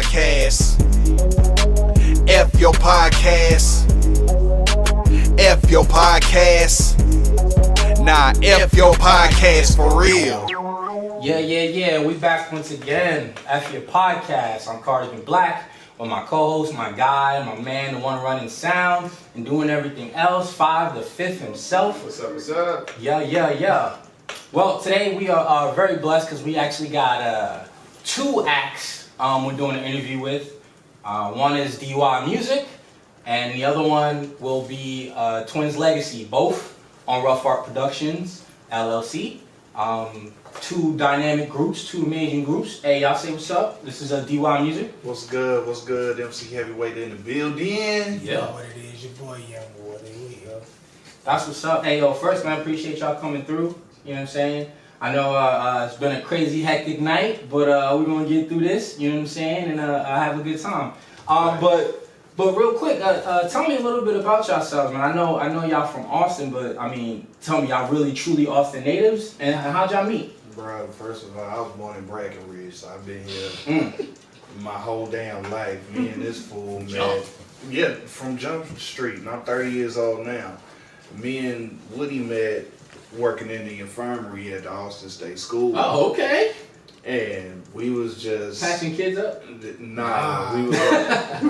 podcast. F your podcast. F your podcast. Nah, F your podcast for real. Yeah. We back once again. F your podcast. I'm Kardigan Blaq with my co-host, my guy, my man, the one running sound and doing everything else. Fyve, the Fyfth himself. What's up? Yeah. Well, today we are very blessed because we actually got two acts we're doing an interview with. One is DUI Music, and the other one will be Twins Legacy, both on Rough Art Productions, LLC. Two dynamic groups, two amazing groups. Hey, y'all say what's up? This is DUI Music. What's good? MC Heavyweight in the building. Yeah. What it is, your boy Young Boy. That's what's up. Hey, yo, first, man, appreciate y'all coming through. You know what I'm saying? I know it's been a crazy, hectic night, but we're going to get through this, you know what I'm saying, and have a good time. But real quick, tell me a little bit about yourselves, man. I know y'all from Austin, but, I mean, tell me, y'all really, truly Austin natives, and how'd y'all meet? Bro, first of all, I was born in Breckenridge, so I've been here my whole damn life. Me and this fool, man. Yeah, from Jump Street, and I'm 30 years old now. Me and Woody met working in the infirmary at the Austin State School. Oh, okay. And we was just Patching kids up? Nah, we was it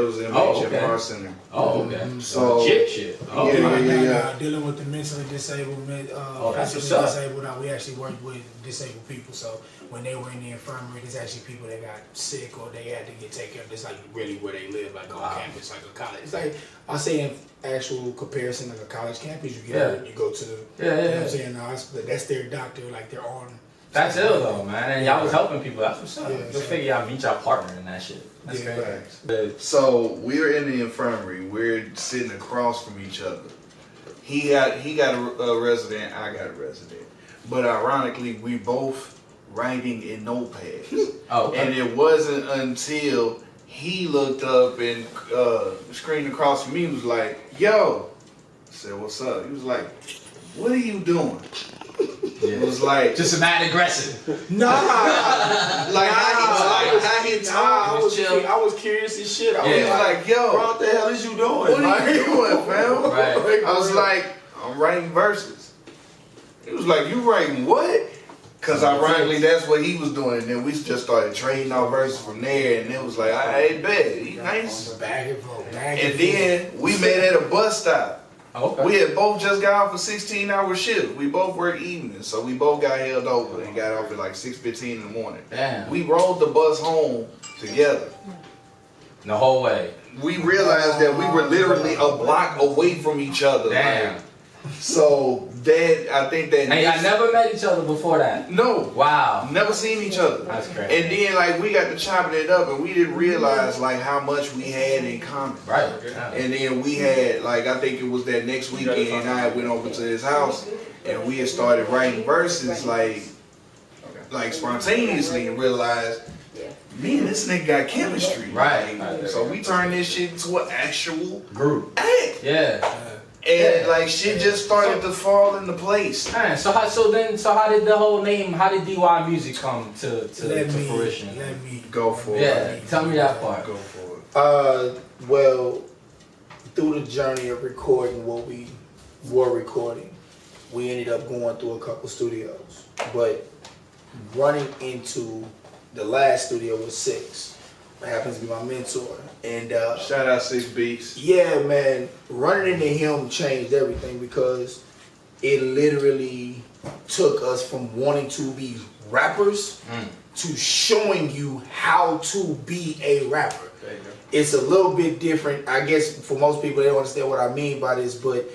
was in Bar Center. Oh, okay. So shit. Oh, yeah. Dealing with the mentally disabled, that's what's up. disabled. We actually work with disabled people. So when they were in the infirmary, there's actually people that got sick or they had to get taken care of. It's like really where they live, like on campus, like a college. It's like I say in actual comparison, like a college campus. You get out, you go to the you know what I'm saying? That's their doctor, like they're on. That's ill though, man. And y'all was helping people. That's what's up. Yeah, Just figure y'all meet y'all partner in that shit. That's crazy. So we're in the infirmary. We're sitting across from each other. He got a resident. I got a resident. But ironically, we both writing in notepads. Oh, okay. And it wasn't until he looked up and screened across from me. Was like, "Yo," I said, "What's up?" He was like, "What are you doing?" It was like just mad aggressive. Nah, like how he talked. I was curious as shit. He was like, "Yo, bro, what the hell is you doing? What are you doing, fam?" Right. I was like, "I'm writing verses." He was like, "You writing what?" Because ironically, that's what he was doing. And then we just started trading our verses from there. And it was like, I bet. He nice. And then we met at a bus stop. Okay. We had both just got off a 16-hour shift. We both worked evenings, so we both got held over and got off at like 6:15 in the morning. Damn. We rode the bus home together. The whole way. We realized that we were literally a block away from each other. Damn. Like, so I think that. And y'all never met each other before that? No. Wow. Never seen each other. That's crazy. And then like we got to chopping it up, and we didn't realize like how much we had in common. Right. And then we had like I think it was that next weekend I went over to his house and we had started writing verses like spontaneously and realized, man, this nigga got chemistry. Right. So we turned this shit into an actual Group. act. Yeah. And like shit just started to fall into place. Man, so how did the whole name, how did DUI Music come to fruition? Let me Go for it. Yeah, tell me that part. Go for it. Well, through the journey of recording what we were recording, we ended up going through a couple studios. But running into the last studio was Six. That happens to be my mentor. And Shout out 6 Beats. yeah, man, running into him changed everything because it literally took us from wanting to be rappers to showing you how to be a rapper. It's a little bit different. I guess for most people, they don't understand what I mean by this, but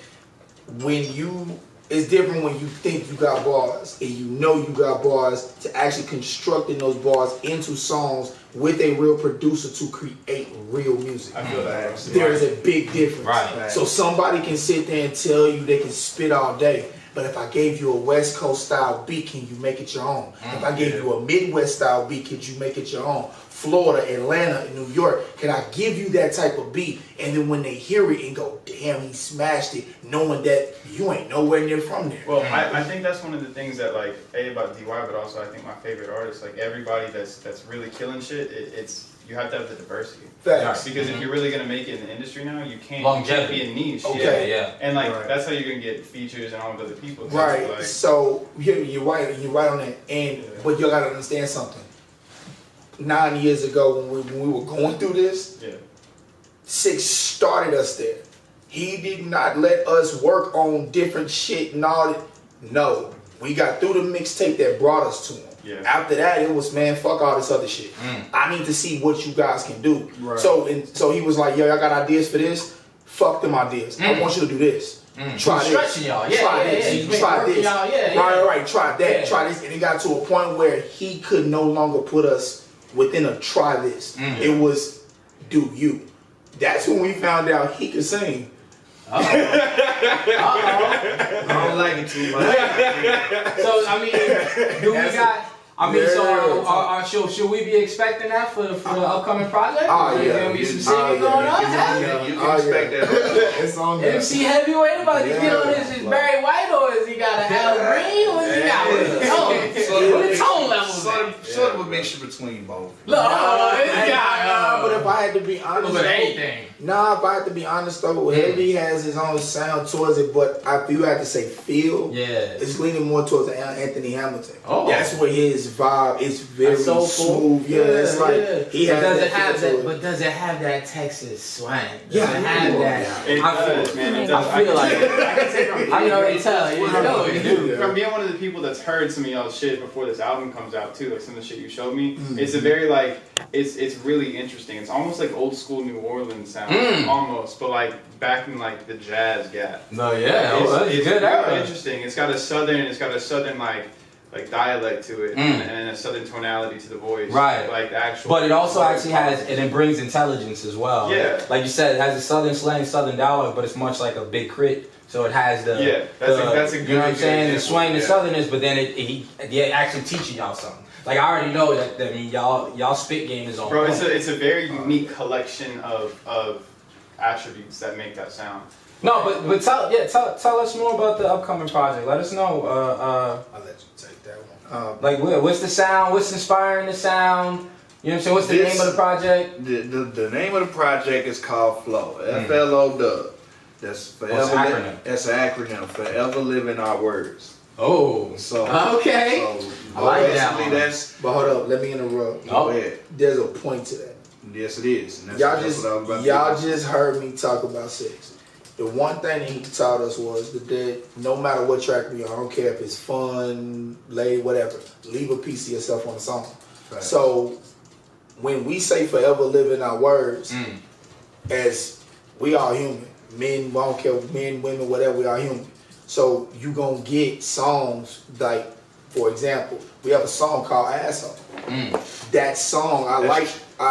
it's different when you think you got bars and you know you got bars to actually constructing those bars into songs with a real producer to create real music. I feel that. There's a big difference. Right. So somebody can sit there and tell you they can spit all day, But if I gave you a West Coast style beat, can you make it your own? If I gave you a Midwest style beat, could you make it your own? Florida, Atlanta, and New York, can I give you that type of beat? And then when they hear it and go, damn, he smashed it, knowing that you ain't nowhere near from there. Well, I think that's one of the things that like about DY, but also I think my favorite artists, like everybody that's really killing shit. It's you have to have the diversity. Facts. Because if you're really gonna make it in the industry now, you can't be a niche. Okay. Yeah. And like that's how you're gonna get features and all of other people. Right. Like, so you're right on that. And but you gotta understand something. 9 years ago when we were going through this, 6 started us there. He did not let us work on different shit and all that. No. We got through the mixtape that brought us to him. Yeah. After that, it was, man, fuck all this other shit. I need to see what you guys can do. Right. So he was like, yo, I got ideas for this. Fuck them ideas. I want you to do this. Try this. Stretching y'all. Try this. Try this. Right. Try that. Try this. And it got to a point where he could no longer put us within a try this. It was do you. That's when we found out he could sing. I don't like it too much. So I mean, do we got? I mean, so should we be expecting that for the upcoming project? Oh yeah, gonna be some singing going on. You can expect that. It's on there. MC Heavyweight about to get on this. Is Barry White or is he got a Al Green? What he got with the tone? What the tone level? Sort of a mixture between both. Look, this guy. But if I had to be honest, With anything. if I had to be honest though, Heavy has his own sound towards it. But if you had to say feel, it's leaning more towards Anthony Hamilton. Oh. That's where his vibe is very smooth. Yeah, it's like he has But does it have that Texas swang? Yeah, Does it have that? It does, man. It does. I feel like I can already tell. From being one of the people that's heard some of y'all's shit before this album comes out too, like some of the shit you showed me, it's a very like it's really interesting. It's almost like old school New Orleans sound, almost, but like back in like the jazz gap. No, yeah, it's good. really interesting. It's got a southern like dialect to it and a southern tonality to the voice. Right. Like the actual. But it also actually has, and it brings intelligence as well. Yeah. Like you said, it has a southern slang, southern dialect, but it's much like a big crit. So it has the that's a good, you know what I'm saying, the swing, the yeah. southerners, but then he actually teaching y'all something. Like I already know that. I mean, y'all spit game is on. Bro, point. it's a very unique collection of attributes that make that sound. No, but tell us more about the upcoming project. Let us know. I'll let you take that one. Like what's the sound? What's inspiring the sound? You know what I'm saying? What's the name of the project? The name of the project is called Flow. FLO. That's forever. What's the acronym? That's an acronym. Forever living our words. Oh, So okay. So I like that basically one. that's. But hold up, let me interrupt. Go ahead. There's a point to that. Yes, it is. And that's what I was about to y'all do. just heard me talk about sex. The one thing that he taught us was that no matter what track we on, I don't care if it's fun, lay, whatever, leave a piece of yourself on the song. Right. So when we say forever living our words, as we are human, men, I don't care, men, women, whatever, we are human. So you gonna get songs like, for example, we have a song called Asshole. That song I like.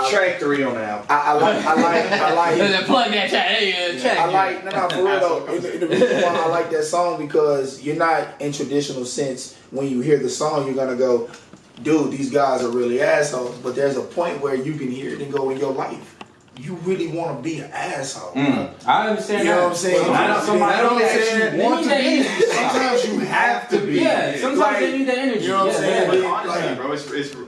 Track 3 on the album. I like. Plug that track. I like, no, for real though. The reason why I like that song because you're not in traditional sense. When you hear the song, you're gonna go, dude, these guys are really assholes. But there's a point where you can hear it and go in your life. You really want to be an asshole. I understand. You know what I'm saying? Sometimes you have to be. Yeah, sometimes they need the energy. You know what I'm saying? But honestly, bro,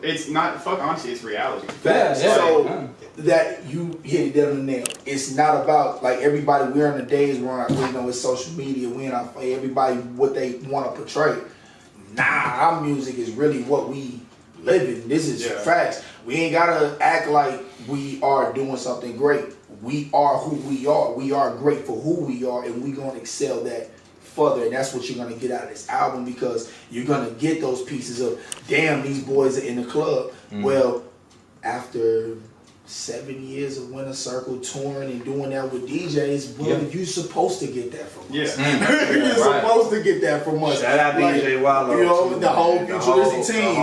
it's not fuck honesty, it's reality. So that you hit it dead on the nail. It's not about like everybody. We're in the days where it's social media. We in our everybody what they want to portray. Nah, our music is really what we live in. This is facts. We ain't gotta act like we are doing something great. We are who we are. We are great for who we are, and we gonna excel that further. And that's what you're gonna get out of this album because you're gonna get those pieces of, damn, these boys are in the club. Well, after 7 years of Winter Circle touring and doing that with DJs, you're supposed to get that from us. You're supposed to get that from us. Shout out DJ Wallow. You know, the whole futuristic team.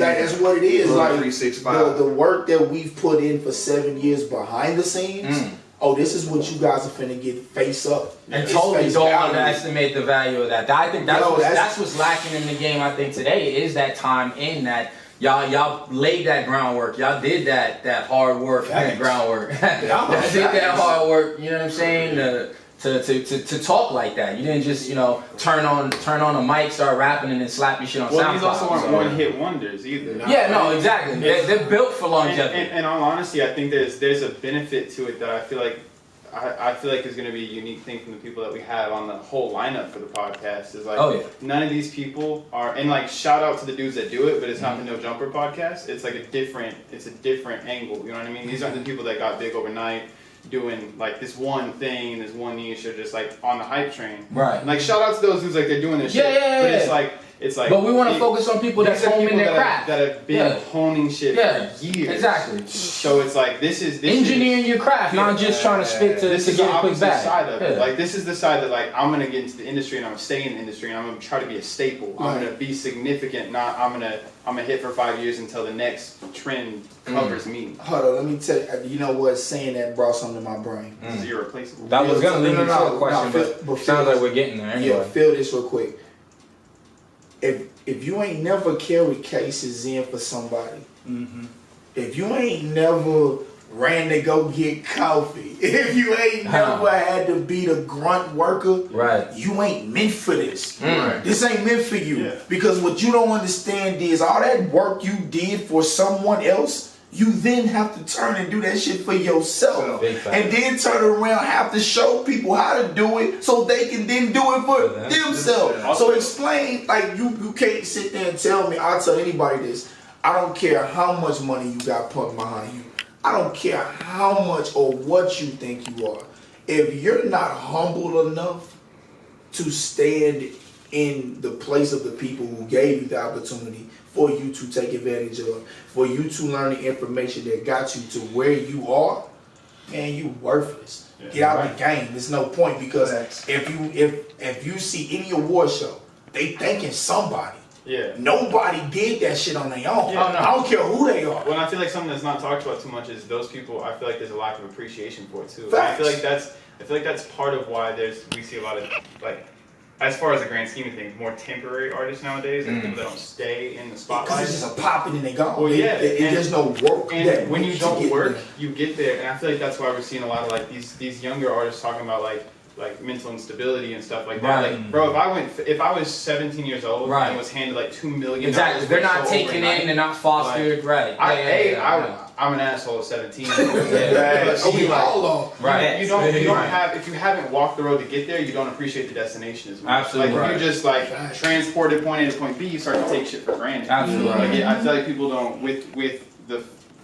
That's what it is. 365. The work that we've put in for 7 years behind the scenes, oh, this is what you guys are finna get face up. And It's totally face don't value. underestimate the value of that. I think that's what's lacking in the game. I think today is that time in that y'all laid that groundwork. Y'all did that hard work, that groundwork. Y'all did that hard work. You know what I'm saying? To talk like that. You didn't just turn on a mic, start rapping, and then slap your shit on SoundCloud. Well, these also aren't one-hit wonders either. Yeah, no, exactly. They're built for longevity. And all honesty, I think there's a benefit to it that I feel like is going to be a unique thing from the people that we have on the whole lineup for the podcast. Is like, none of these people are, and like shout out to the dudes that do it, but it's not the No Jumper podcast. It's like a different angle. You know what I mean? These aren't the people that got big overnight, doing like this one thing, this one niche, or just like on the hype train. Right. And, like shout out to those dudes like they're doing this shit. Yeah. But it's like. But we want to focus on people that's honing their craft. That have been honing shit for years. Exactly. So it's like this engineering your craft, not just trying to spit to this is get the a quick opposite bag. side of it. Like this is the side that like I'm gonna get into the industry and I'm gonna stay in the industry and I'm gonna try to be a staple. I'm gonna be significant. Not I'm gonna hit for 5 years until the next trend covers me. Hold on, let me tell you. You know what? Saying that brought something to my brain. This is irreplaceable. That was gonna lead me to a question, but but sounds like we're getting there anyway. Yeah, feel this real quick. If you ain't never carried cases in for somebody, if you ain't never ran to go get coffee, if you ain't never had to be the grunt worker, you ain't meant for this. This ain't meant for you. Because what you don't understand is all that work you did for someone else, you then have to turn and do that shit for yourself. And then turn around, have to show people how to do it so they can then do it for themselves. So explain, like you can't sit there and tell me, I'll tell anybody this, I don't care how much money you got pumped behind you. I don't care how much or what you think you are. If you're not humble enough to stand in the place of the people who gave you the opportunity for you to take advantage of, for you to learn the information that got you to where you are, man, you worthless. Get out of the game. There's no point because if you see any award show, they thanking somebody. Nobody did that shit on their own. I don't care who they are. Well, I feel like something that's not talked about too much is those people. I feel like there's a lack of appreciation for it too. I feel like that's part of why we see a lot of like. As far as the grand scheme of things, more temporary artists nowadays, like people that don't stay in the spotlight. Because it's just a popping and they gone. Well, there's no work. And when you don't work, you get there. And I feel like that's why we're seeing a lot of like these younger artists talking about like mental instability and stuff like that. Like, bro, if I was 17 years old and was handed like $2 million, exactly, they're not taken in, they're not fostered, I'm an asshole at 17. You don't have, if you haven't walked the road to get there, you don't appreciate the destination as much. Absolutely. Like if you just like transported point A to point B, you start to take shit for granted. Absolutely. Like, I feel like people don't with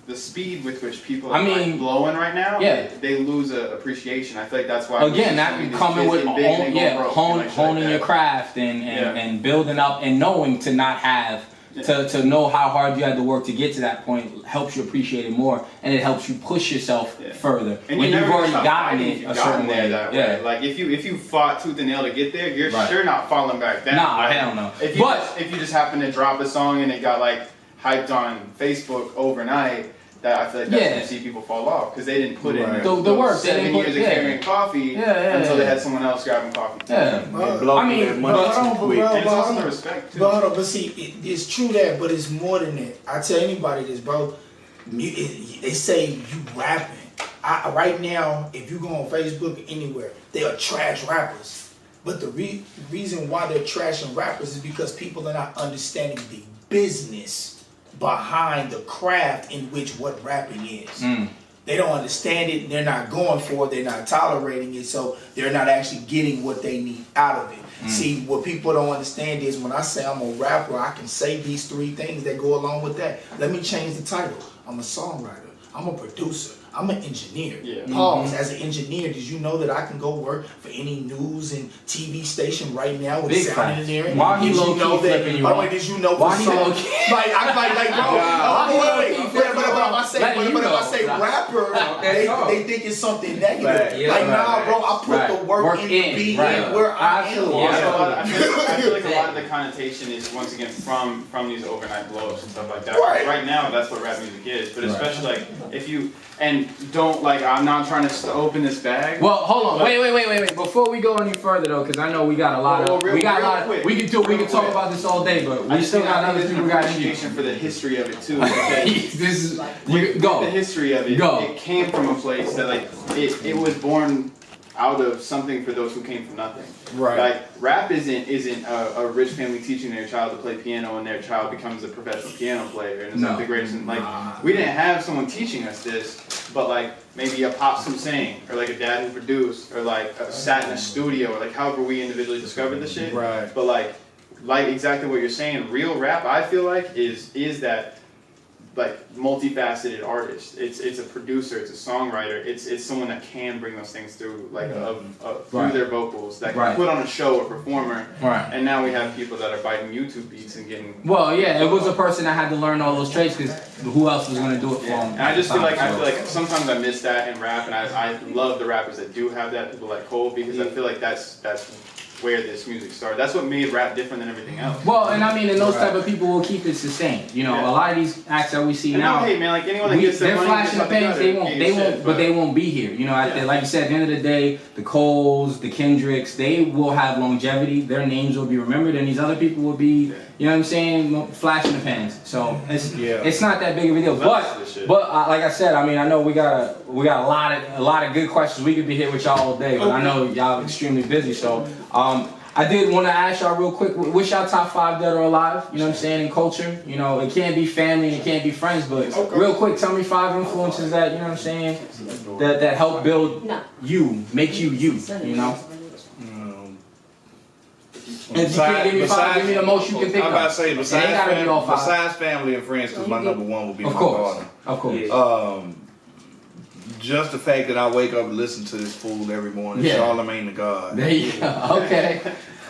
the speed with which people are blowing right now, they lose appreciation. I feel like that's why. Again, that be coming with honing your craft and building up and knowing to not have to know how hard you had to work to get to that point helps you appreciate it more, and it helps you push yourself further and when you've already gotten it a certain way. Like if you fought tooth and nail to get there, you're sure not falling back down. Nah, hell no. If you just happen to drop a song and it got like hyped on Facebook overnight, that I feel like that's when you see people fall off because they didn't put in the work. 7 years of carrying coffee until they had someone else grabbing coffee. It's also the respect too. But see, it's true that, but it's more than that. I tell anybody this, bro. They say you rapping. Right now, if you go on Facebook or anywhere, they are trash rappers. But the reason why they're trashing rappers is because people are not understanding the business behind the craft in which what rapping is. They don't understand it, they're not going for it, they're not tolerating it, so they're not actually getting what they need out of it. See, what people don't understand is when I say I'm a rapper, I can say these 3 things that go along with that. Let me change the title. I'm a songwriter, I'm a producer, I'm an engineer. Pause. As an engineer, did you know that I can go work for any news and TV station right now with sound engineering? Why he low key flipping you off? Did you know for song? Like, bro, say rapper, they think it's something negative. Right. Yeah, Like, nah, bro, I put the work in to be in where I am. Yeah. I feel like a lot of the connotation is once again from these overnight blows and stuff like that. Right. Right now, that's what rap music is. But especially like if you don't like, I'm not trying to open this bag. Well, hold on, wait. Before we go any further though, because I know we got a lot of, we can talk about this all day, but we still got other people got appreciation for the history of it too. Because this is the history of it. It came from a place that like it was born out of something for those who came from nothing. Right. Like rap isn't a rich family teaching their child to play piano and their child becomes a professional piano player and it's like the greatest. Like we didn't have someone teaching us this, but like maybe a pops who sang or like a dad who produced or like sat in a studio or like however we individually discovered the shit. Right. But like exactly what you're saying, real rap I feel like is that like multifaceted artist. It's a producer, it's a songwriter, it's someone that can bring those things through like through their vocals that can put on a show, a performer. Right. And now we have people that are biting YouTube beats and getting. Well, yeah, it was a person that had to learn all those trades because who else was gonna do it for him? And I just feel like sometimes I miss that in rap, and I love the rappers that do have that, people like Cole, because I feel like that's where this music started. That's what made rap different than everything else. Well, and I mean, and those type of people will keep it sustained. You know, a lot of these acts that we see and now, no hate, man. Like anyone that gets their they're money, flashing the page. They won't be here. You know, like you said, at the end of the day, the Coles, the Kendricks, they will have longevity. Their names will be remembered, and these other people will be, you know what I'm saying, flashing the pans. So it's not that big of a deal. But like I said, I mean, I know we got a lot of good questions. We could be here with y'all all day, but I know y'all extremely busy. So I did want to ask y'all real quick, what's y'all top 5 dead or alive, you know what I'm saying, in culture? You know, it can't be family and it can't be friends, but real quick, tell me 5 influences that, you know what I'm saying, that help build you, make you, you know? If you can't give me 5, give me the most you can think of. I'm about to say, besides family and friends, because my number 1 would be my daughter. Of course. Just the fact that I wake up and listen to this fool every morning, Charlamagne the God. There you go. Okay.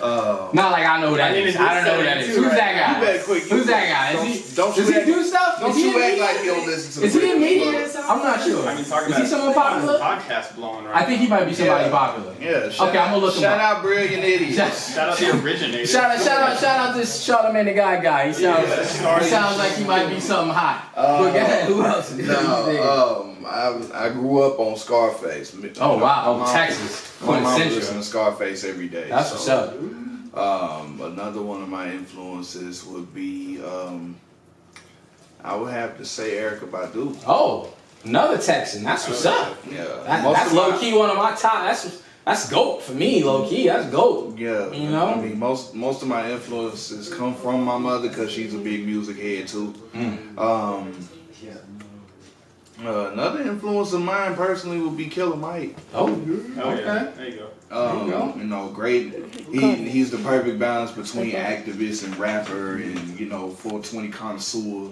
Not like I know who that is. I don't know who that is. Who's that guy? You better quit. Who's that guy? Does he do stuff? Don't you act like you don't listen to the Is he in media? I'm not sure. Is he someone popular? Podcast blowing right I think he might be somebody popular. Yeah. Okay, I'm gonna look him up. Shout out Brilliant Idiots. Shout out the originator. Shout out this Charlamagne the guy. He sounds like he might be something hot. But go ahead, who else? I grew up on Scarface. Oh wow, Texas. My mom listens to Scarface every day. That's what's up. Another one of my influences would be, I would have to say Erykah Badu. Oh, another Texan. That's what's up. Yeah, that's low key one of my top. That's GOAT for me. Low key, that's GOAT. Yeah, you know. I mean, most of my influences come from my mother because she's a big music head too. Another influence of mine personally would be Killer Mike. Oh, okay. There you go. You know, great. He's the perfect balance between activist and rapper, and you know, 420 connoisseur,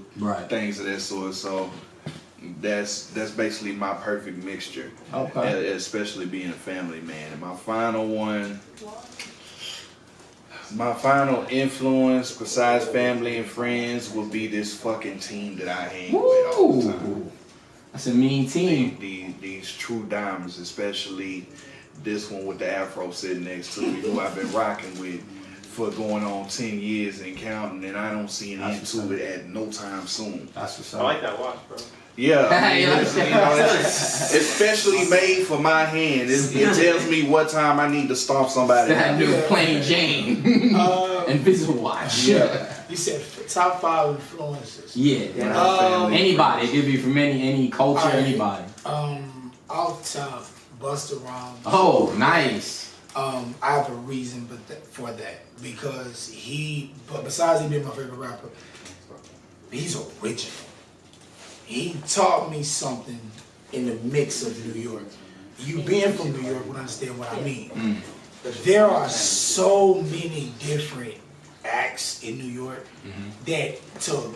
things of that sort. So that's basically my perfect mixture. Okay. Especially being a family man. And my final influence besides family and friends would be this fucking team that I hang with all the time. That's a mean team. These true diamonds, especially this one with the afro sitting next to me, who I've been rocking with for going on 10 years and counting, and I don't see an end to it at no time soon. That's what's up. I like that watch, bro. Yeah, I mean, it's especially made for my hand. It tells me what time I need to stomp somebody. That new plain Jane invisible watch. Yeah. You said top 5 influences. Yeah. Anybody. It could be from any culture, anybody. Off top, Busta Rhymes. Oh, nice. I have a reason for that because besides he being my favorite rapper, he's original. He taught me something in the mix of New York. You being from New York would understand what I mean. There are so many different acts in New York that to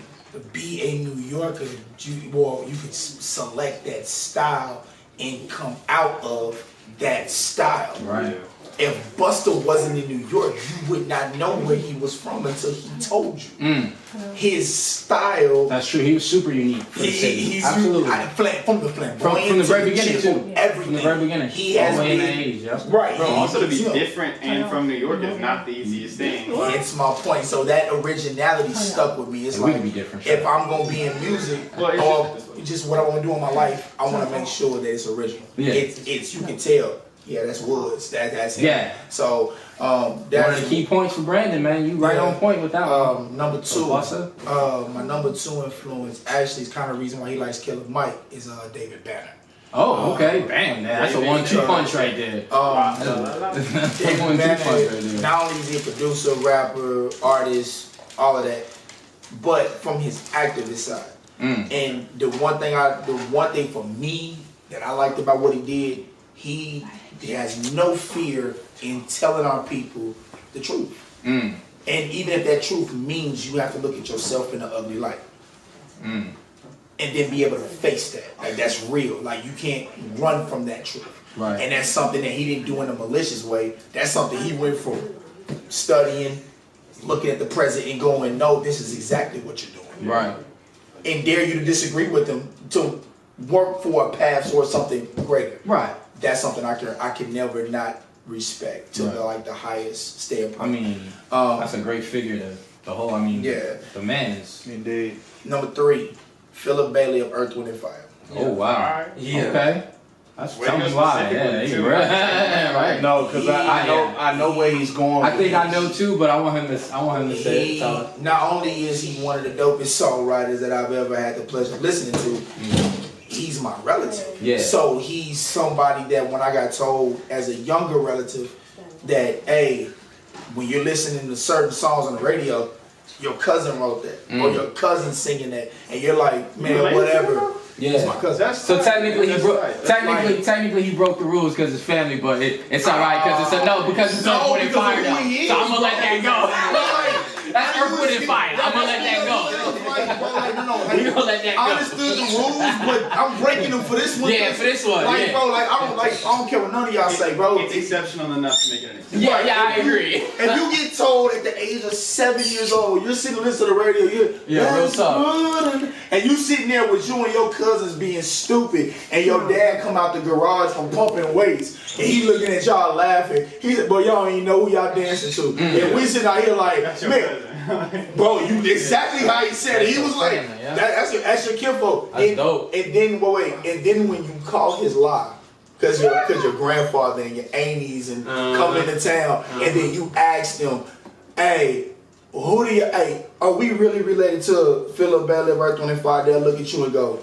be a New Yorker, you could select that style and come out of that style. Right. if Buster wasn't in New York, you would not know where he was from until he told you. His style. That's true. He was super unique. For the city. He's absolutely from the flamboyant from the very beginning too. Everything. From the very beginning. He has in been the 80s, yeah. right. Bro, also to be different and from New York is not the easiest thing. It's my point. So that originality stuck with me. It's We like can be different. if I'm gonna be in music or just what I want to do in my life, I want to make sure that it's original. Yeah. It's you can tell. Yeah, that's Woods. That's him. Yeah. So One that's of the key points for Brandon, man. You right on point with that one. number two. Buster? My number two influence actually is kind of the reason why he likes Killer Mike is David Banner. Oh, okay. Bam, man. That's a 1-2 punch right there. David 1-2 punch Banner, right there. not only is he a producer, rapper, artist, all of that, but from his activist side. And the one thing for me that I liked about what he did, he has no fear in telling our people the truth. And even if that truth means you have to look at yourself in an ugly light. And then be able to face that. Like that's real. Like you can't run from that truth. Right. And that's something that he didn't do in a malicious way. That's something he went from studying, looking at the present and going, no, this is exactly what you're doing. Right. And dare you to disagree with them to work for a path towards something greater. Right. That's something I can never not respect to the highest standpoint. I mean, that's a great figure. The whole, the man is. Indeed. Number 3, Philip Bailey of Earth, Wind & Fire. Oh wow. Yeah. Okay. That's Way tell me to why. specifically, Yeah, too. right. No, because I know where he's going. I with think I this. know too, but I want him to say it. Tell it. Not only is he one of the dopest songwriters that I've ever had the pleasure of listening to, he's my relative. Yeah. So he's somebody that when I got told as a younger relative that, hey, when you're listening to certain songs on the radio, your cousin wrote that, or your cousin singing that, and you're like, man, whatever. Yeah. It's my cousin. So technically, That's technically he broke the rules because it's family, but it's alright because it's because it's Earth, Wind & Fire now. So I'm gonna let that go. That's Earth, Wind & Fire. I'm gonna let that go. You gonna let that go? I understood the rules, but I'm breaking them for this one. Yeah, for this one. Like, Yeah. bro, I don't care what none of y'all say, bro. It's exceptional enough to make it an exception. Yeah, I agree. If you get told at the age of 7 years old, you're sitting listening to the radio, real talk. and you sitting there with you and your cousins being stupid, and your dad come out the garage from pumping weights, and he looking at y'all laughing. He said, "Boy, y'all don't even know who y'all dancing to." And we sitting out here like, That's your man, cousin. bro, you exactly how he said it. He was like, family, yeah. that's your kinfolk. That's dope. And then and then when you call his lie, cause your grandfather and your aunties and come into town, and then you ask them, hey, are we really related to Philip Bailey of Earth, Wind & Fire? They'll look at you and go,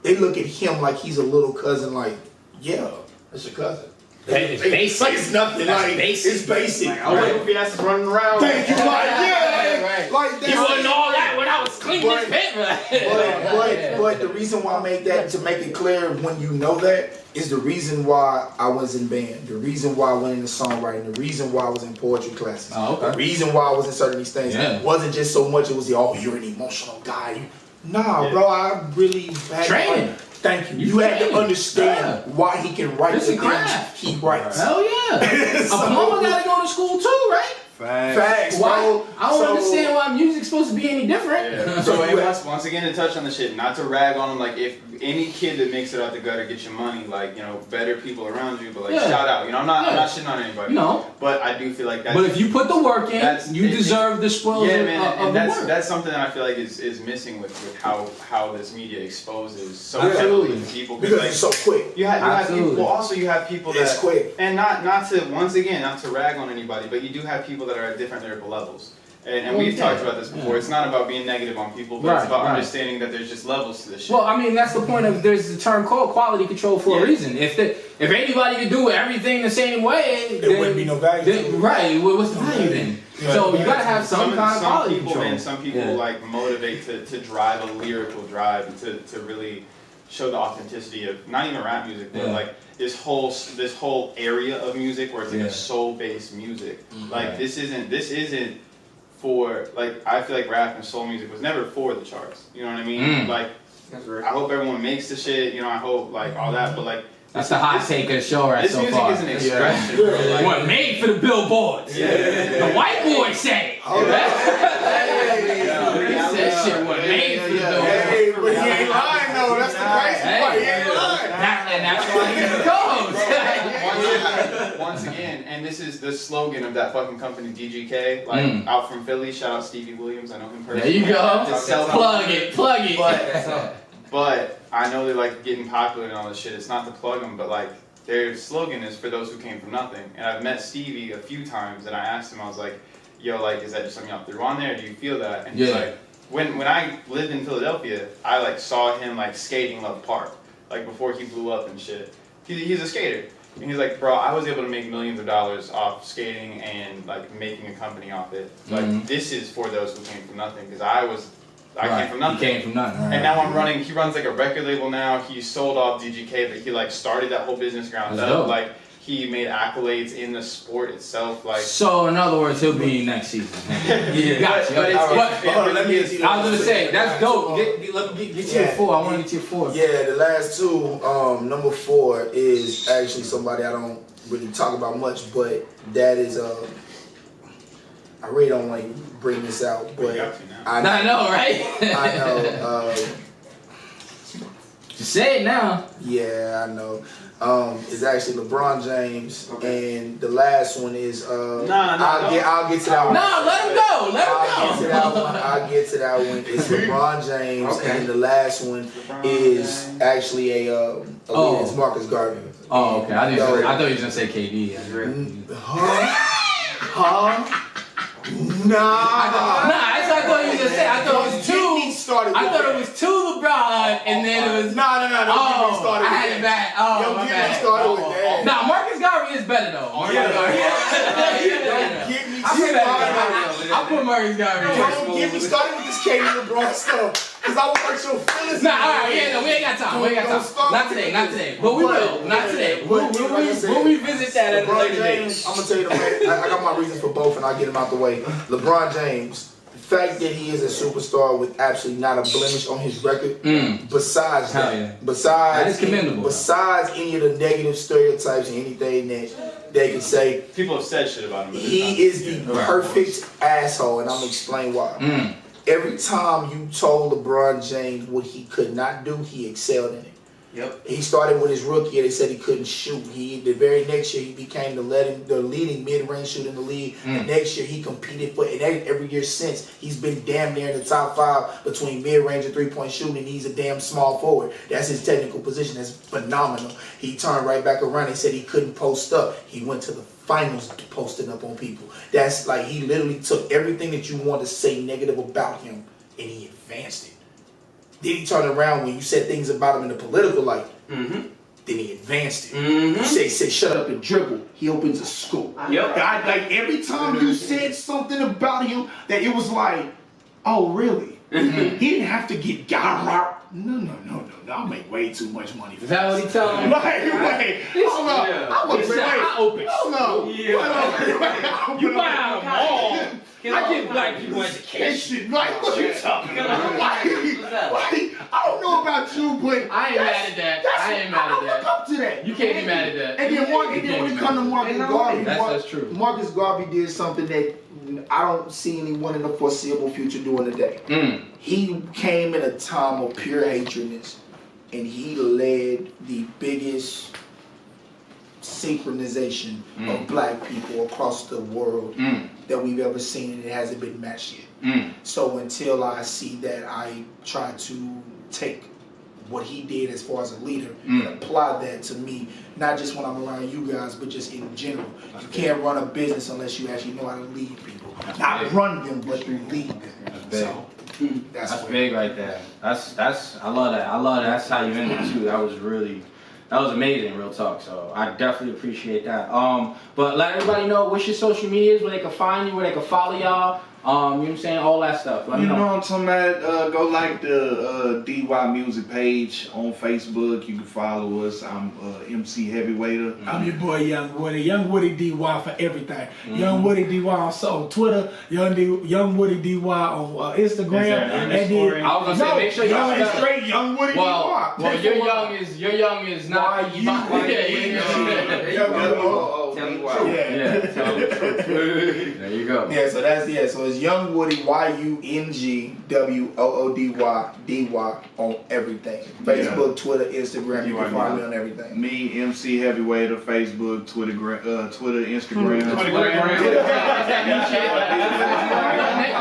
they look at him like he's a little cousin, like, yeah, that's your cousin. It's basic. Like it's nothing. That's Like basic. it's basic. I wonder if he has to run around. Thank you. Like Right. like that's You wouldn't know all that when I was cleaning this pit. But the reason why I made that, to make it clear when you know that, is the reason why I was in band, the reason why I went into songwriting, the reason why I was in poetry classes, Oh, okay. the reason why I was inserting these things. Yeah. It wasn't just so much it was you're an emotional guy. Nah, bro, I really had Training. Thank you. You You had to trained. understand why he can write This the is things craft. he writes. Hell yeah. A plumber gotta go to school too, right? Facts, Why? bro. I don't So- understand why music's supposed to be any different. Yeah. So hey, once again to touch on the shit, not to rag on them, like if any kid that makes it out the gutter gets your money, like, you know, better people around you, but like Yeah. shout out. You know, I'm not shitting on anybody. No. But I do feel like that's But if you put the work in, you deserve the spoils yeah, of, man, of and the that's work. that's something that I feel like is missing with how this media exposes so Absolutely. heavily to people. Because Like, it's so quick. you have Absolutely. people. Well, also you have people It's that quick. and not to once again not to rag on anybody, but you do have people that are at different lyrical levels. And we've talked about this before. It's not about being negative on people, but it's about understanding that there's just levels to this shit. Well, I mean, that's the point of there's the term called quality control for a reason. If anybody could do everything the same way, There wouldn't be no value. Right? What's the value then? So you gotta have some kind of quality people, control. And some people like motivate to drive a lyrical drive and to really show the authenticity of not even rap music, but like this whole area of music where it's like a soul-based music. Like this isn't for, like, I feel like rap and soul music was never for the charts. You know what I mean? Like, I hope everyone makes the shit. You know, I hope like all that, but like That's the hot take of the show right This so music far. is an expression. Bro. Like, What made for the billboards? The white boy said it. That shit was made for the billboards. Hey, but he ain't lying though. That's the crazy part. He ain't lying. And that's why he's the co-host. Once again, and this is the slogan of that fucking company, DGK, like out from Philly. Shout out Stevie Williams. I know him personally. There you go. To sell Plug it. But I know they like getting popular and all this shit. It's not to plug them, but like their slogan is for those who came from nothing. And I've met Stevie a few times, and I asked him, I was like, "Yo, like, is that just something y'all threw on there? Do you feel that?" And he's like, "When I lived in Philadelphia, I like saw him like skating Love Park, like before he blew up and shit. He's a skater." And he's like, "Bro, I was able to make millions of dollars off skating and like making a company off it. Like this is for those who came from nothing, because I came from nothing. He came from nothing. Right. And now I'm running. He runs like a record label now. He sold off DGK, but he like started that whole business ground up. Like he made accolades in the sport itself. Like so, in other words, he'll be next season. Yeah, gotcha. Let me ask you. I was gonna say that's dope. Get to your 4. I want to get to your 4. Yeah, the last two. Number 4 is actually somebody I don't really talk about much, but that is I really don't like bring this out, but I know, right? I know. Just say it now. Yeah, I know. It's actually LeBron James, and the last one is I'll get to that one. No, let him go. I'll get to that one. It's LeBron James, and then the last one is actually it's Marcus Garvey. Oh, okay. I thought you were gonna say KD. Nah, that's what I thought you were gonna say. I thought it was two. I thought it was 2 LeBron, and then it was no. I had it back. Oh, my bad. Nah, Marcus Garvey is better though. I put Marcus Garvey. Don't get me started with this KD LeBron stuff, cause I will hurt your feelings. Nah, alright, yeah, no, we ain't got time. Not today. But we will. Not today. We'll revisit that at a later date. I'm gonna tell you the way. I got my reasons for both, and I'll get them out the way. LeBron James. The fact that he is a superstar with absolutely not a blemish on his record, besides that is commendable. Besides any of the negative stereotypes and anything that they can say, people have said shit about him. He is the perfect asshole, and I'm gonna explain why. Every time you told LeBron James what he could not do, he excelled in it. Yep. He started with his rookie year. They said he couldn't shoot. The very next year he became the leading mid-range shooter in the league. The next year he competed for, and every year since he's been damn near in the top 5 between mid-range and 3-point shooting. He's a damn small forward. That's his technical position. That's phenomenal. He turned right back around. They said he couldn't post up. He went to the finals posting up on people. That's like he literally took everything that you want to say negative about him and he advanced it. Then he turned around when you said things about him in the political light. Then he advanced it. You say shut up and dribble. He opens a school. Like every time you said something about him that it was like, oh really? He didn't have to get got out. No. I'll make way too much money for that. Is that what he told him? You buy out a mall. I give black people education. Like, what you talking about? I don't know about you, but I ain't mad at that. I ain't mad at that. Up to that. You can't be mad at that. And then when it comes to Marcus Garvey, that's true. Marcus Garvey did something that I don't see anyone in the foreseeable future doing today. He came in a time of pure hatredness, and he led the biggest synchronization of black people across the world that we've ever seen, and it hasn't been matched yet. So until I see that, I try to take what he did as far as a leader and apply that to me, not just when I'm around you guys, but just in general. You can't run a business unless you actually know how to lead people. Not run them, but lead them. So, that's big right there. That's I love that. That's how you ended too. That was amazing, real talk. So I definitely appreciate that. But let everybody know what's your social medias, where they can find you, where they can follow y'all. You know what I'm saying? All that stuff. Let me You know what I'm talking about? Go like the DY Music page on Facebook. You can follow us. I'm MC Heavyweighter. I'm your boy Young Woody. Young Woody DY for everything. Young Woody DY on Twitter. Young Woody DY on Instagram. And then I was gonna say, make sure y'all Young straight Young Woody DY. Well, your young is not. There you go. Yeah, so that's so it's Young Woody YUNGWOODY on everything. Facebook, Twitter, Instagram. You can find me on everything. Me, MC Heavyweighter, Facebook, Twitter, Instagram.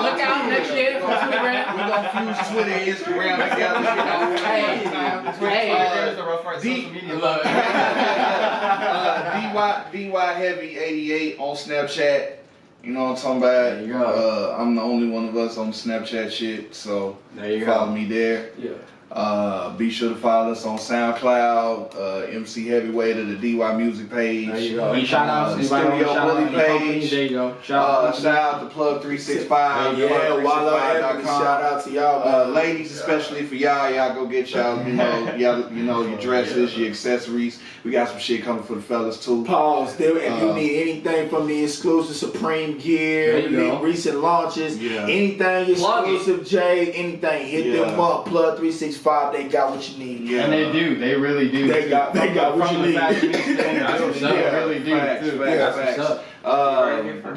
Look out next year for Twitter. We gonna fuse Twitter and Instagram together. DY Heavy 88 on Snapchat. You know what I'm talking about? There you go. I'm the only one of us on Snapchat shit, so There you follow go. me there. Yeah. Be sure to follow us on SoundCloud, MC Heavyweighter, the DY Music page. There you go. Any shout outs? The Studio Bully page. There you go. Shout Shout out to Plug 365. Yeah, Wallow Anthony, shout out to y'all. Ladies, especially for y'all go get y'all, your dresses, your accessories. We got some shit coming for the fellas too. Pause. If you need anything from the exclusive Supreme gear, There you go. recent launches, Yeah. anything Plug it. exclusive J, anything, hit them up. Plug 365. They got what you need. Yeah. And they do. They really do. They got what From you the need. fashionista That's and what's the up. they really do. Facts, too. facts, That's what's facts. up.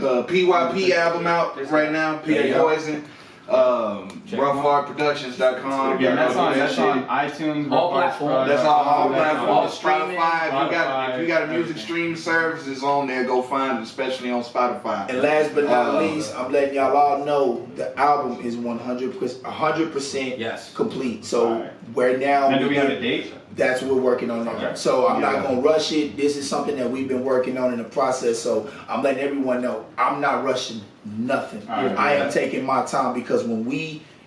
The PYP album out right now, There you P go. Poison. Roughartproductions.com. Yeah, that's on iTunes. All Rough platforms. Arts, That's all All platforms. streaming. Spotify. If you got a music streaming service, it's on there. Go find it, especially on Spotify. And last but not least, I'm letting y'all all know the album is 100% Yes. complete. So Alright. where now And do we have a date? that's what we're working on now. Okay. So I'm not gonna rush it. This is something that we've been working on in the process. So I'm letting everyone know I'm not rushing nothing. Alright. I am taking my time because when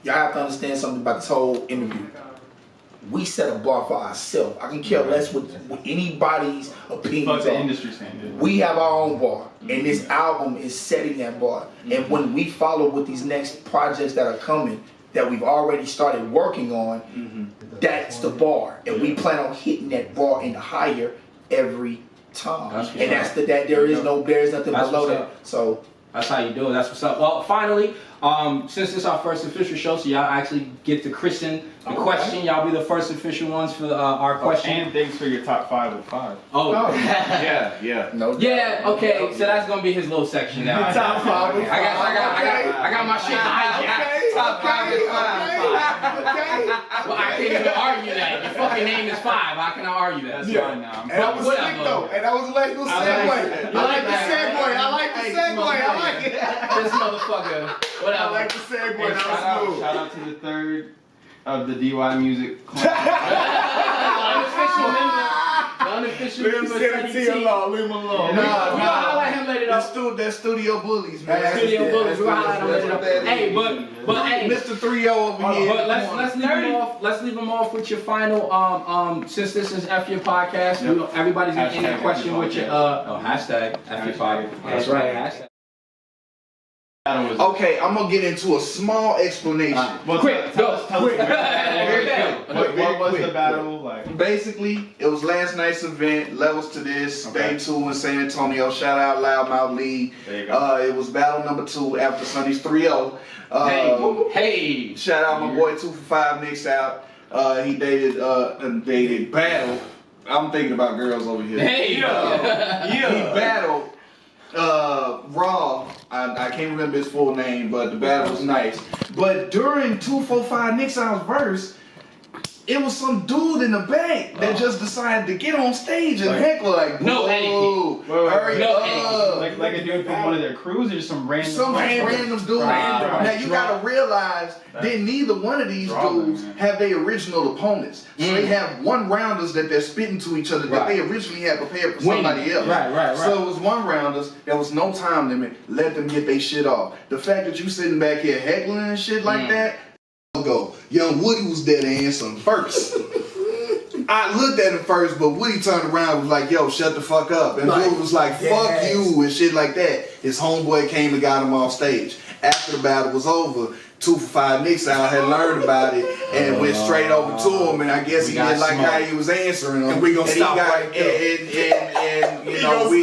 y'all have to understand something about this whole interview. We set a bar for ourselves. I can care less what anybody's Fuck opinions the are. industry standard. We have our own bar, and this album is setting that bar. And when we follow with these next projects that are coming, that we've already started working on, that's the bar, and we plan on hitting that bar and higher every time. That's And that's there's nothing That's below what's that. up. So That's how you do it. That's what's up. Well, finally, since this is our first official show, so y'all actually get to christen the question. Y'all be the first official ones for our question. And thanks for your top 5 of 5. Oh, Yeah. no. yeah. Okay, so that's gonna be his little section now. Top 5. I got my shit hijacked. Top 5 is 5. Well, I can't even argue that. Your fucking name is 5. How can I argue that? That's fine now. And that was Whatever. slick though. And that was a nice little segue. You like that, I like the segue. I like it. This motherfucker. Whatever. I like the segue. And That shout was smooth. out to the third of the DY Music clan. Unofficial member. The unofficial Let him member. send it to you alone. Leave him alone. We gonna highlight him later though. That's Studio Bullies, man. That's Studio it. Bullies. We gonna highlight him later That's though. what that Hey, is. but hey. Mr. 3-0 over here. But let's leave him off. Let's leave him off with your final. Since this is F your podcast, everybody's gonna end the Hashtag question F your with your hashtag F your podcast. That's right. Hashtag. Okay, I'm gonna get into a small explanation. Well, Quick, tell go. us what was the quick. battle like? Basically, it was last night's event, levels to this, Okay. day 2 in San Antonio. Shout out Loudmouth Lee. There you go. It was battle number 2 after Sunday's 3-0. Hey. Shout out my boy 2 for 5 Nicks out. He dated battle. I'm thinking about girls over here. Hey. He battled Raw. I can't remember his full name, but the battle was nice. But during 245 Nick's Out's verse, it was some dude in the back that just decided to get on stage and heckle like, No, whoa, Eddie. hurry No, up. Like a dude from one of their crews or just some random Some random dude. Now you gotta realize that neither one of these dudes have their original opponents. So they have one rounders that they're spitting to each other that they originally had prepared for somebody else. Right. So it was one rounders, there was no time limit, let them get their shit off. The fact that you sitting back here heckling and shit like that, go. Young Woody was there to answer him first. I looked at him first, but Woody turned around and was like, yo, shut the fuck up. And Woody was like, fuck you and shit like that. His homeboy came and got him off stage. after the battle was over, 2 for 5 Knicks out had learned about it and went straight over to him, and I guess he didn't like how he was answering him. And we gonna stop right there. And you know, we're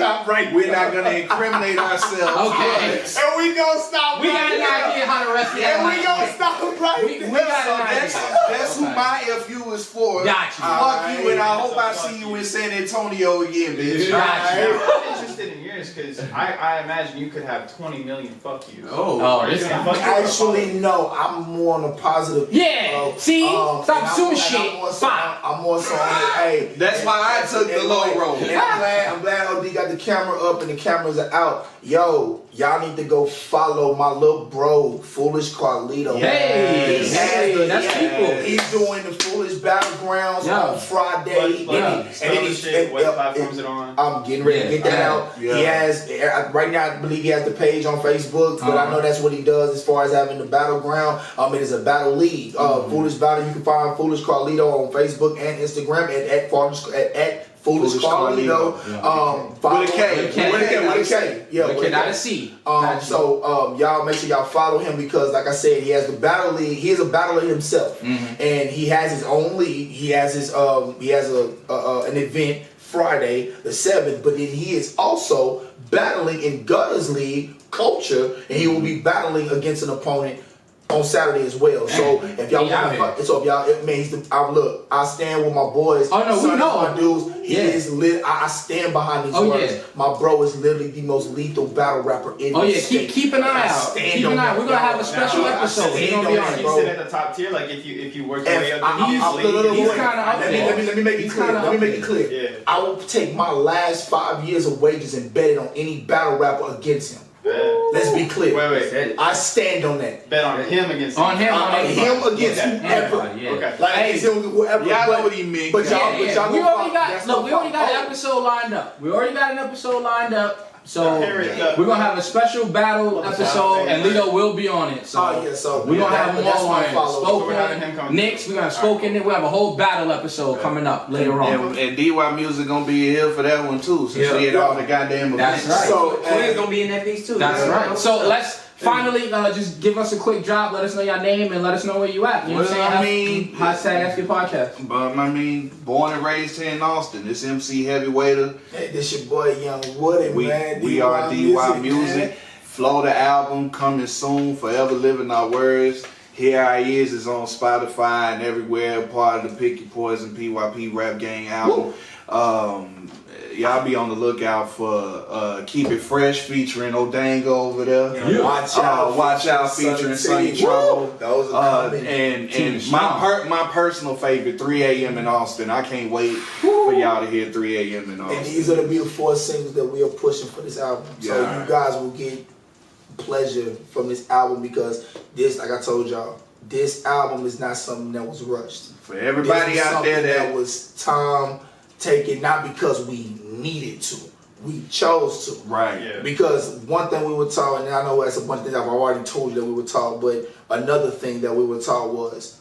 not gonna incriminate ourselves. Okay. And we gonna stop. We got an idea how to rest it. And we gonna stop right We there. got an idea. That's who my FU is for. Got you. Fuck you, and I hope I see you in San Antonio again, bitch. Got you. I'm interested in yours because I imagine you could have 20 million fuck yous. Oh, this guy. Actually, no. I'm more on a positive. Yeah. See? Stop and assuming I'm shit. more so, Fine. I'm more so on it. Hey, That's why I took the low road. And I'm glad OD got the camera up and the cameras are out. Yo, y'all need to go follow my little bro, Foolish Carlito. Hey, that's people. He's doing the Foolish Battlegrounds on Friday. What platform is it on? I'm getting ready to get that out. Yeah. He has, right now I believe he has the page on Facebook, but I know that's what he does as far as having the battleground. It is a battle league. Foolish Battle, you can find Foolish Carlito on Facebook and Instagram at Foolish Carlito. With a K. With a K. Yeah, with a K. Not a C. So y'all make sure y'all follow him because, like I said, he has the battle league. He is a battler himself, and he has his own league. He has his an event Friday the 7th, but then he is also battling in Gutters League Culture, and he will be battling against an opponent on Saturday as well. So if y'all look, I stand with my boys. Oh no, we know. My dudes, he is lit. I stand behind these words. Yeah. My bro is literally the most lethal battle rapper in the state. Keep an eye out. Keep an eye. We're gonna have a special episode. He's gonna be on it, He's bro. at the top tier. Like if you work your way up, he's kind of up there. Let me make it clear. Let me make it clear. Yeah. I will take my last 5 years of wages and bet it on any battle rapper against him. Let's be clear. Wait. I stand on that. Bet on him against On him. Him against whoever. Okay. Like against him, whoever. Y'all know what he meant. But y'all, We already got an episode lined up. So we're gonna have a special battle episode, and Lito will be on it. So we're gonna have them all on it. Spoken, Knicks, we're gonna have Spoken. We'll have a whole battle episode coming up later on. And DY Music gonna be here for that one too. So she had all the goddamn That's events. right. So Twins gonna be in that piece too. That's right. So let's finally just give us a quick drop. Let us know your name and let us know where you at. You know what I'm saying? Hashtag F your podcast. But I mean, born and raised here in Austin. This MC Heavyweighter. Hey, this your boy Young Woody, man. We are DY Music. Florida album coming soon. Forever Living Our Words. Here I Is on Spotify and everywhere. Part of the Pick Your Poison PYP Rap Gang album. Y'all be on the lookout for Keep It Fresh featuring O'Dango over there. Yeah. Watch out featuring Sonny Trouble. Those are coming. And my personal favorite, 3 a.m. in Austin. I can't wait for y'all to hear 3 a.m. in Austin. And these are to be the 4 singles that we are pushing for this album. So you guys will get pleasure from this album because this, like I told y'all, this album is not something that was rushed. For everybody out there that was time taken, not because we needed to, we chose to. Right. Yeah. Because one thing we were taught, and I know that's a bunch of things I've already told you that we were taught, but another thing that we were taught was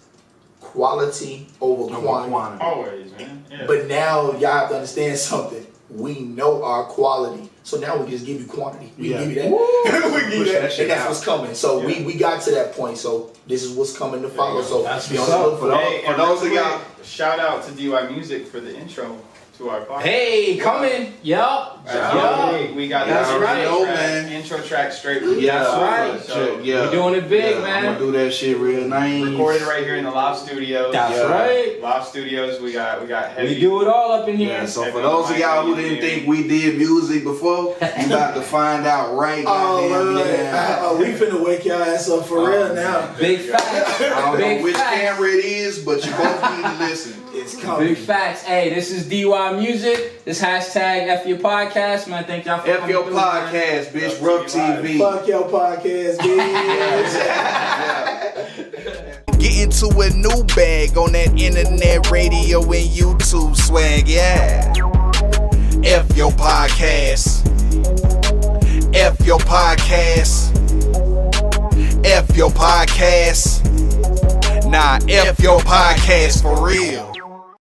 quality over quantity. Always, man. Yeah. But now y'all have to understand something. We know our quality, so now we just give you quantity. We give you that. We give you that, and that's what's coming. So we got to that point. So this is what's coming to follow. So That's be on what's the look For those of y'all. Shout out to DY Music for the intro to our podcast. Hey, coming. Yup. We got That's the right. intro track straight. Yeah, That's right. So Yeah. We're doing it big, I'm man. gonna do that shit real nice. recorded right here in the Live Studios. That's right. Live Studios. We got heavy. We do it all up in here. Yeah, so for those of y'all who didn't think we did music before, you about to find out right now. we finna wake y'all ass up for real now. Big facts. I don't know Big which facts. camera it is, but you both need to listen. It's coming. Big facts. Hey, this is DY Music. This hashtag F your podcast. Man, thank y'all for F coming your through, man. podcast, bitch. Rup TV. Fuck your podcast, bitch. Get into a new bag on that internet radio and YouTube swag, yeah. F your podcast. F your podcast. F your podcast. Nah, F your podcast for real.